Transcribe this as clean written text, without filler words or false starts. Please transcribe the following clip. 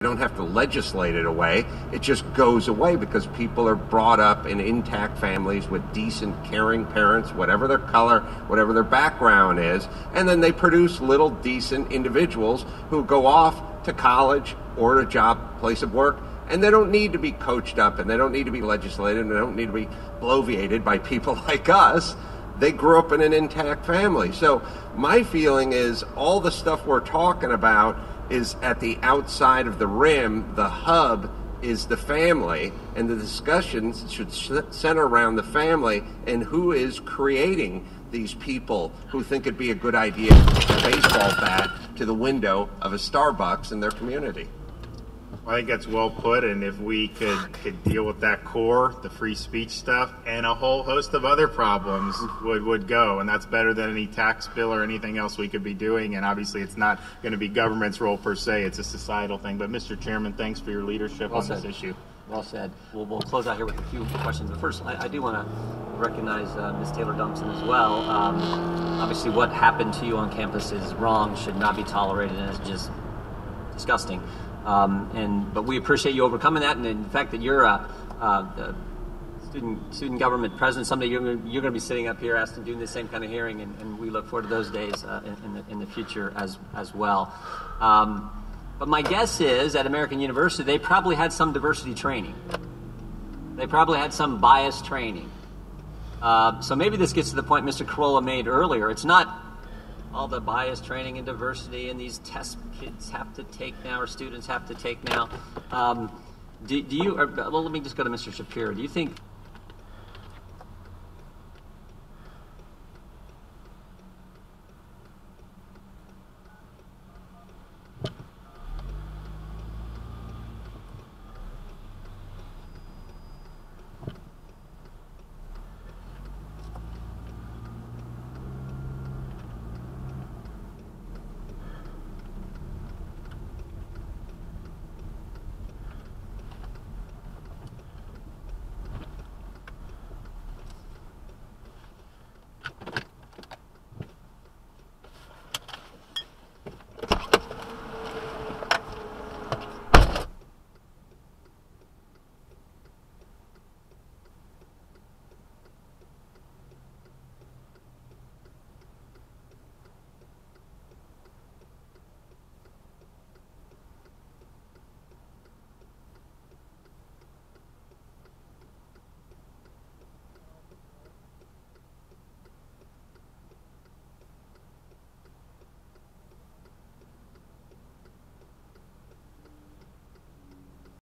don't have to legislate it away. It just goes away because people are brought up in intact families with decent, caring parents, whatever their color, whatever their background is, and then they produce little decent individuals who go off to college or a job, place of work, and they don't need to be coached up, and they don't need to be legislated, and they don't need to be bloviated by people like us. They grew up in an intact family. So my feeling is all the stuff we're talking about is at the outside of the rim. The hub is the family, and the discussions should center around the family and who is creating these people who think it'd be a good idea to put a baseball bat to the window of a Starbucks in their community. I think that's well put, and if we could deal with that core, the free speech stuff, and a whole host of other problems would go, and that's better than any tax bill or anything else we could be doing, and obviously it's not going to be government's role per se, it's a societal thing. But Mr. Chairman, thanks for your leadership on this issue. Well said. We'll close out here with a few questions, but first I do want to recognize Ms. Taylor-Dumpson as well. Obviously what happened to you on campus is wrong, should not be tolerated, and it's just disgusting. But we appreciate you overcoming that, and the fact that you're the student government president. Someday you're going to be sitting up here doing the same kind of hearing, and we look forward to those days in the future as well. But my guess is at American University they probably had some diversity training. They probably had some bias training. So maybe this gets to the point Mr. Carolla made earlier. It's not all the bias training and diversity and these tests kids have to take now or students have to take now. Let me just go to Mr. Shapiro. Do you think